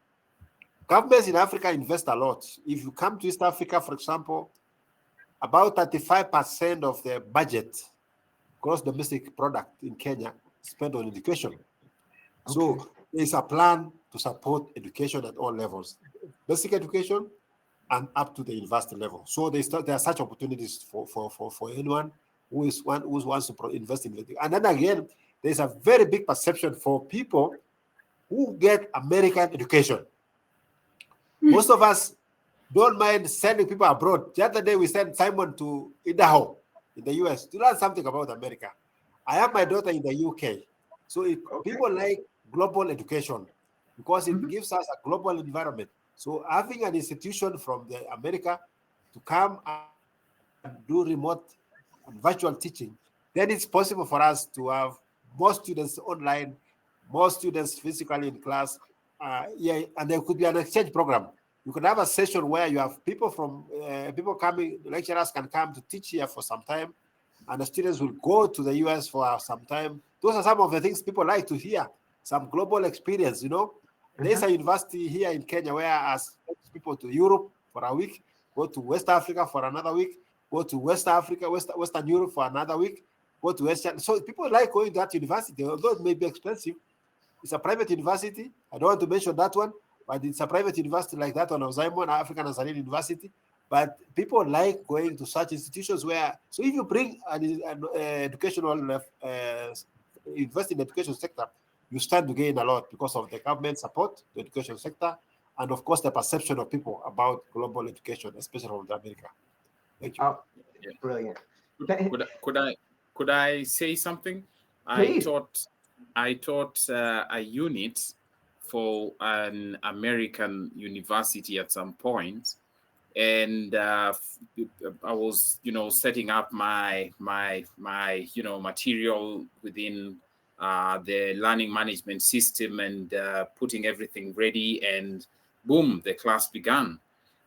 Speaker 4: governments in Africa invest a lot. If you come to East Africa, for example, about 35% of the budget, gross domestic product in Kenya, spent on education. Okay. So there's a plan to support education at all levels, basic education and up to the university level. So there are such opportunities for anyone who wants to invest in it. And then again, there's a very big perception for people who get American education. Most of us don't mind sending people abroad. The other day, we sent Simon to Idaho in the US to learn something about America. I have my daughter in the UK. So people like global education because it gives us a global environment. So having an institution from America to come and do remote and virtual teaching, then it's possible for us to have more students online, more students physically in class. And there could be an exchange program. You could have a session where you have people from people coming, lecturers can come to teach here for some time, and the students will go to the US for some time. Those are some of the things people like to hear, some global experience, There's a university here in Kenya where I ask people to Europe for a week, go to West Africa for another week, go to Western Europe for another week, go to Western. So people like going to that university, although it may be expensive. It's a private university. I don't want to mention that one, but it's a private university like that one of Simon, African Nazarene University. But people like going to such institutions where, so if you bring an educational, invest in the education sector, you stand to gain a lot because of the government support, the education sector, and of course the perception of people about global education, especially from America. Thank you.
Speaker 5: Oh, brilliant.
Speaker 2: Could I say something?
Speaker 5: Please.
Speaker 2: I taught a unit for an American university at some point, and I was, setting up my material within the learning management system and putting everything ready, and boom, the class began.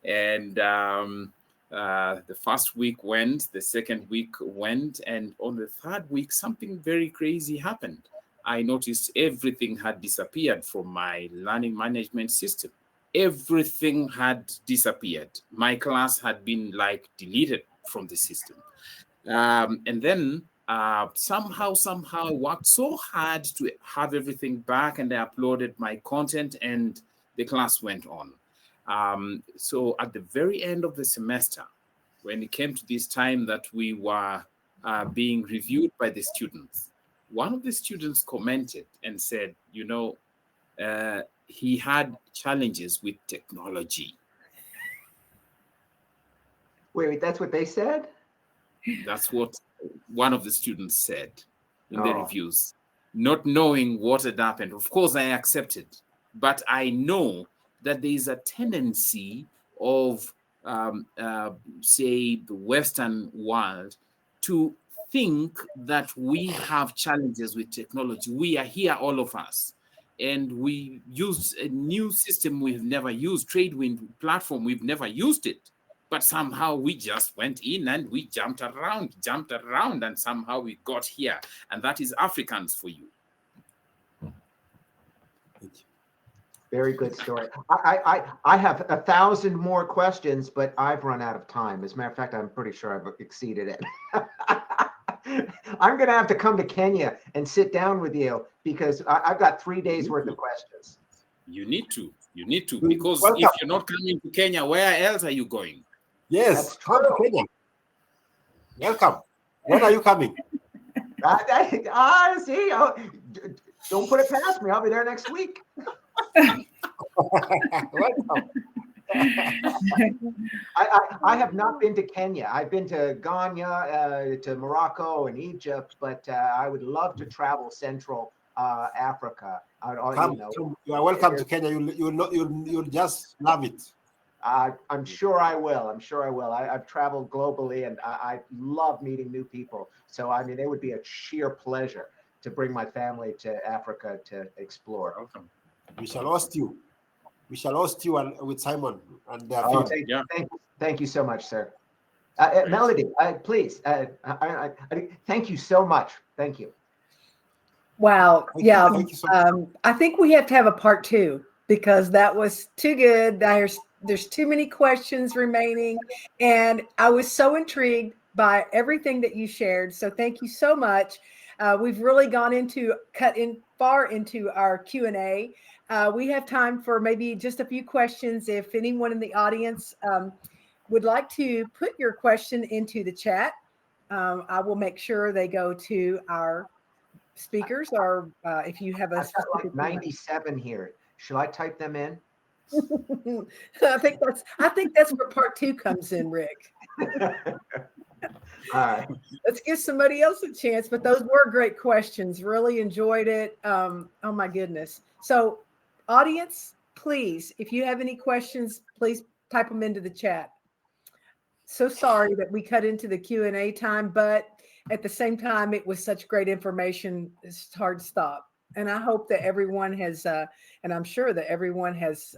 Speaker 2: And the first week went, the second week went, and on the third week, something very crazy happened. I noticed everything had disappeared from my learning management system. Everything had disappeared. My class had been deleted from the system. And then somehow I worked so hard to have everything back, and I uploaded my content, and the class went on. So at the very end of the semester, when it came to this time that we were being reviewed by the students, one of the students commented and said, he had challenges with technology.
Speaker 5: Wait, that's what they said?
Speaker 2: That's what one of the students said in the reviews, not knowing what had happened. Of course, I accepted, but I know that there is a tendency of, say, the Western world to think that we have challenges with technology. We are here, all of us, and we use a new system we've never used, TradeWind platform, we've never used it. But somehow we just went in and we jumped around, and somehow we got here. And that is Africans for you.
Speaker 5: Very good story. I have 1,000 more questions, but I've run out of time. As a matter of fact, I'm pretty sure I've exceeded it. I'm going to have to come to Kenya and sit down with you because I've got 3 days worth of questions.
Speaker 2: You need to, because if you're not coming to Kenya, where else are you going?
Speaker 4: Yes, come to Kenya. Welcome. When are you coming?
Speaker 5: See, don't put it past me. I'll be there next week.
Speaker 4: Welcome.
Speaker 5: I have not been to Kenya. I've been to Ghana, to Morocco and Egypt, but I would love to travel Central Africa.
Speaker 4: You are welcome to Kenya. You'll just love it.
Speaker 5: I'm sure I will. I've traveled globally, and I love meeting new people. So, I mean, it would be a sheer pleasure to bring my family to Africa to explore.
Speaker 2: Welcome.
Speaker 4: We shall host you. With Simon and
Speaker 5: thank you so much, sir. Melody, please. Thank you so much. Thank you.
Speaker 1: Wow.
Speaker 4: Thank you so much.
Speaker 1: I think we have to have a part 2 because that was too good. There's too many questions remaining, and I was so intrigued by everything that you shared. So thank you so much. We've really cut far into our Q&A. We have time for maybe just a few questions. If anyone in the audience would like to put your question into the chat, I will make sure they go to our speakers, or if you have a specific
Speaker 5: 97 here. Should I type them in?
Speaker 1: I think that's where part 2 comes in, Rick.
Speaker 5: All right.
Speaker 1: Let's give somebody else a chance, but those were great questions. Really enjoyed it. Oh my goodness. So audience, please, if you have any questions, please type them into the chat. So sorry that we cut into the Q&A time, but at the same time, it was such great information. It's hard to stop. And I hope that everyone has, and I'm sure that everyone has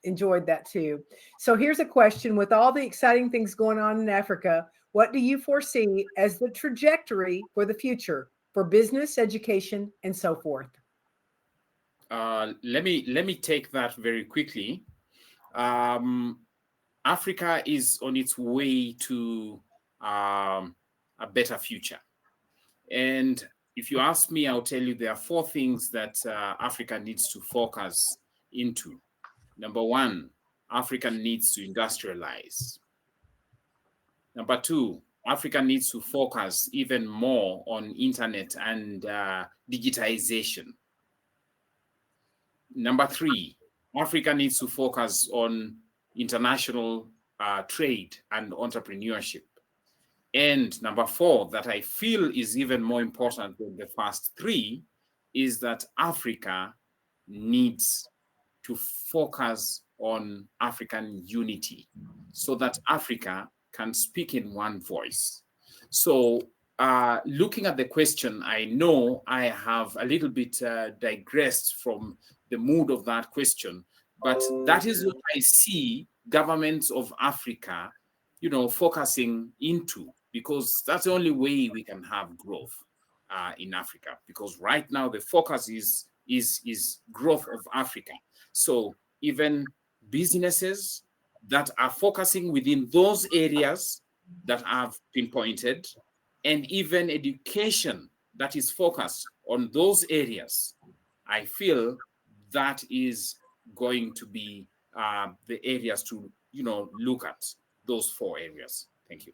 Speaker 1: enjoyed that too. So here's a question: with all the exciting things going on in Africa, what do you foresee as the trajectory for the future for business, education, and so forth?
Speaker 2: Let me take that very quickly. Africa is on its way to a better future. And if you ask me, I'll tell you there are 4 things that Africa needs to focus into. Number 1, Africa needs to industrialize. Number 2, Africa needs to focus even more on internet and digitization. Number 3, Africa needs to focus on international trade and entrepreneurship. And number 4, that I feel is even more important than the first 3, is that Africa needs to focus on African unity so that Africa can speak in one voice. So looking at the question, I know I have a little bit digressed from the mood of that question, but that is what I see governments of Africa, focusing into, because that's the only way we can have growth in Africa. Because right now the focus is growth of Africa. So even businesses that are focusing within those areas that have been pointed, and even education that is focused on those areas, I feel that is going to be the areas to, look at, those 4 areas. Thank you.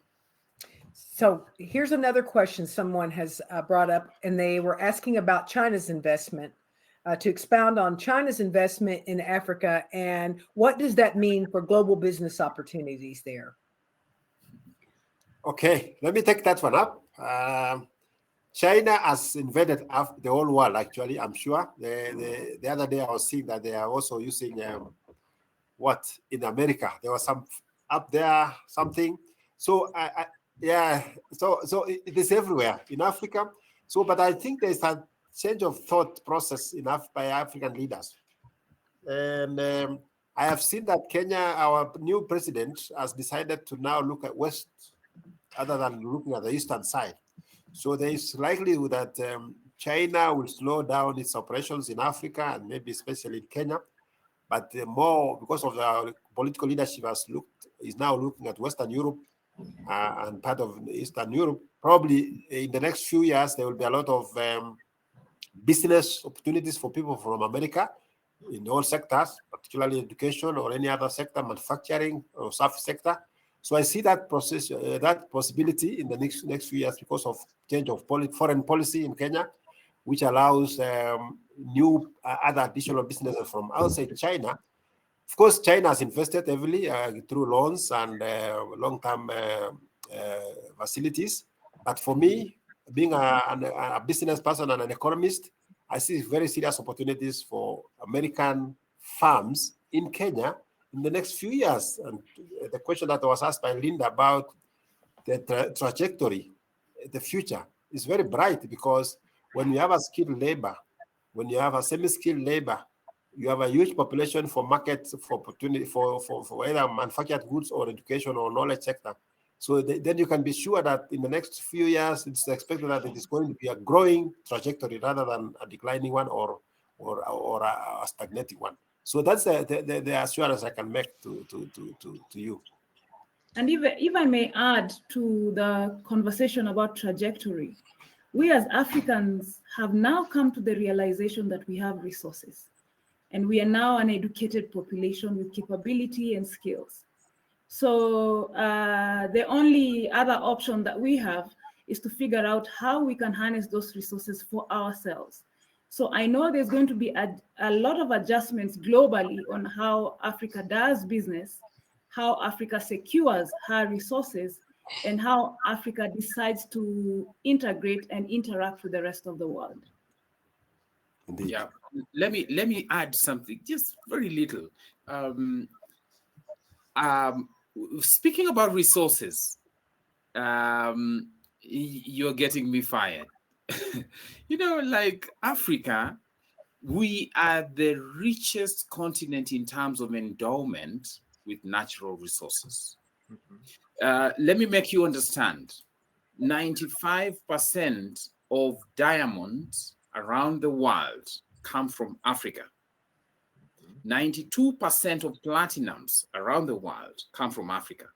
Speaker 1: So here's another question someone has brought up, and they were asking about China's investment, to expound on China's investment in Africa and what does that mean for global business opportunities there?
Speaker 4: Okay, let me take that one up. China has invaded the whole world, actually, I'm sure. The other day I was seeing that they are also using in America. There was some up there, something. So so it is everywhere in Africa. So, but I think there's a change of thought process by African leaders. And I have seen that Kenya, our new president, has decided to now look at West other than looking at the eastern side. So there is likelihood that China will slow down its operations in Africa and maybe especially in Kenya. But more because of the political leadership is now looking at Western Europe and part of Eastern Europe. Probably in the next few years, there will be a lot of business opportunities for people from America in all sectors, particularly education or any other sector, manufacturing or service sector. So I see that process, that possibility in the next few years because of change of foreign policy in Kenya, which allows new other additional businesses from outside China. Of course, China has invested heavily through loans and long-term facilities. But for me, being a business person and an economist, I see very serious opportunities for American firms in Kenya in the next few years. And the question that was asked by Linda about the trajectory, the future is very bright, because when you have a skilled labor, when you have a semi-skilled labor, you have a huge population for markets, for opportunity, for either manufactured goods or education or knowledge sector. So then you can be sure that in the next few years, it's expected that it is going to be a growing trajectory rather than a declining one or a stagnating one. So that's the assurance I can make to you.
Speaker 3: And if I may add to the conversation about trajectory, we as Africans have now come to the realization that we have resources, and we are now an educated population with capability and skills. So the only other option that we have is to figure out how we can harness those resources for ourselves. So I know there's going to be a lot of adjustments globally on how Africa does business, how Africa secures her resources, and how Africa decides to integrate and interact with the rest of the world.
Speaker 4: Indeed.
Speaker 2: Yeah, let me add something, just very little. Speaking about resources, you're getting me fired. Like Africa we are the richest continent in terms of endowment with natural resources. Let me make you understand. 95% of diamonds around the world come from Africa. 92% of platinums around the world come from Africa.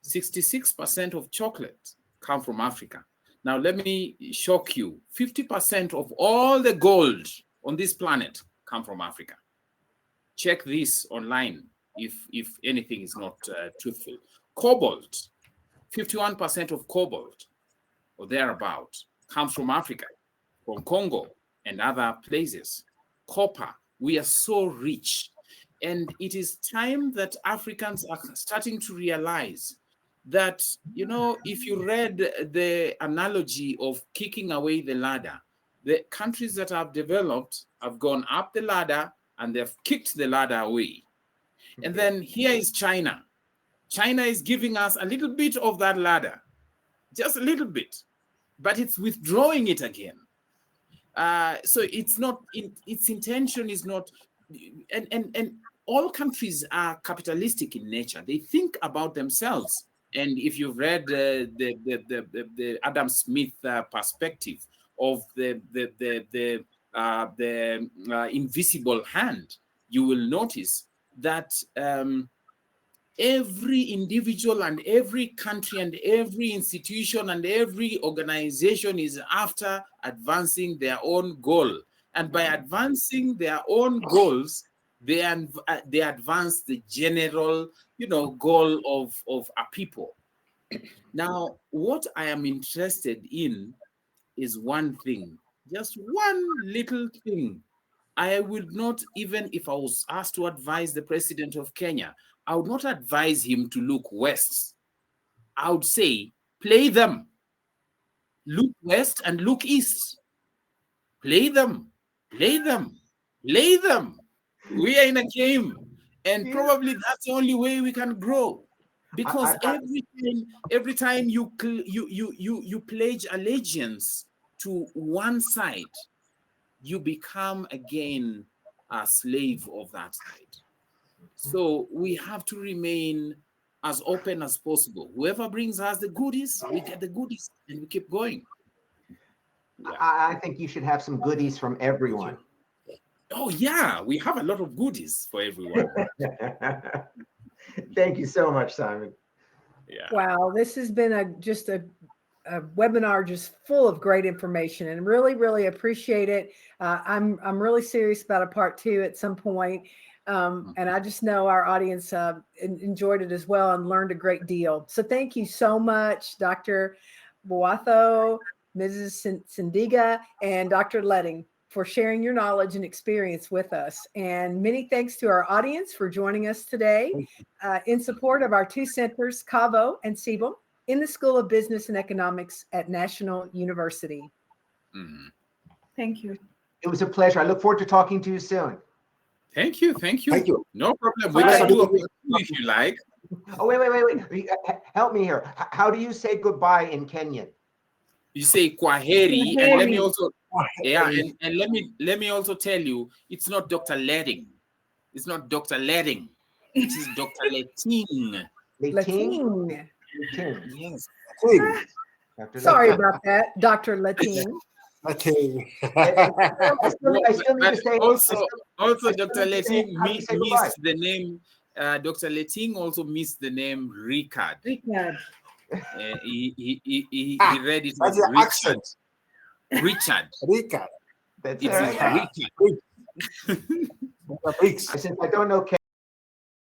Speaker 2: 66% of chocolate come from Africa. Now, let me shock you. 50% of all the gold on this planet come from Africa. Check this online if anything is not truthful. Cobalt, 51% of cobalt or thereabout comes from Africa, from Congo and other places. Copper, we are so rich. And it is time that Africans are starting to realize that, you know, if you read the analogy of kicking away the ladder, the countries that have developed have gone up the ladder and they've kicked the ladder away. And then here is China. China is giving us a little bit of that ladder, just a little bit, but it's withdrawing it again. So it's not, its intention is not, and all countries are capitalistic in nature. They think about themselves. And if you've read the Adam Smith perspective of the invisible hand, you will notice that every individual and every country and every institution and every organization is after advancing their own goal. And by advancing their own goals, they advance the general, you know, goal of a people. Now, what I am interested in is one thing, just one little thing. I would not, even if I was asked to advise the president of Kenya, I would not advise him to look west. I would say, play them. Look west and look east. Play them, play them, play them. We are in a game. And probably that's the only way we can grow. Because every time you pledge allegiance to one side, you become again a slave of that side. So we have to remain as open as possible. Whoever brings us the goodies, we get the goodies and we keep going.
Speaker 5: Yeah. I think you should have some goodies from everyone.
Speaker 2: Oh yeah, we have a lot of goodies for everyone.
Speaker 5: Thank you so much, Simon.
Speaker 1: Yeah. Wow, this has been just a webinar just full of great information, and really appreciate it. I'm really serious about a part 2 at some point, and I just know our audience enjoyed it as well and learned a great deal. So thank you so much, Dr. Obwatho, Mrs. Sindiga, and Dr. Letting, for sharing your knowledge and experience with us. And many thanks to our audience for joining us today in support of our 2 centers, CAVO and CBM, in the School of Business and Economics at National University.
Speaker 3: Thank you.
Speaker 5: It was a pleasure. I look forward to talking to you soon.
Speaker 2: Thank you. Thank you.
Speaker 4: Thank you.
Speaker 2: No problem. We can do it if you like.
Speaker 5: Oh, wait. Help me here. How do you say goodbye in Kenyan?
Speaker 2: You say kwaheri, and let me also and let me also tell you, it's not Dr. Letting. It's not Dr. Letting. It is Dr. Letting.
Speaker 1: Letting.
Speaker 2: Yes.
Speaker 1: Sorry about that, Dr. Letting.
Speaker 5: I still need to say
Speaker 2: also Dr. Letting missed the name. Dr. Letting also missed the name Ricard. He read it as Richard.
Speaker 5: That's right.
Speaker 2: Richard.
Speaker 5: Since I don't know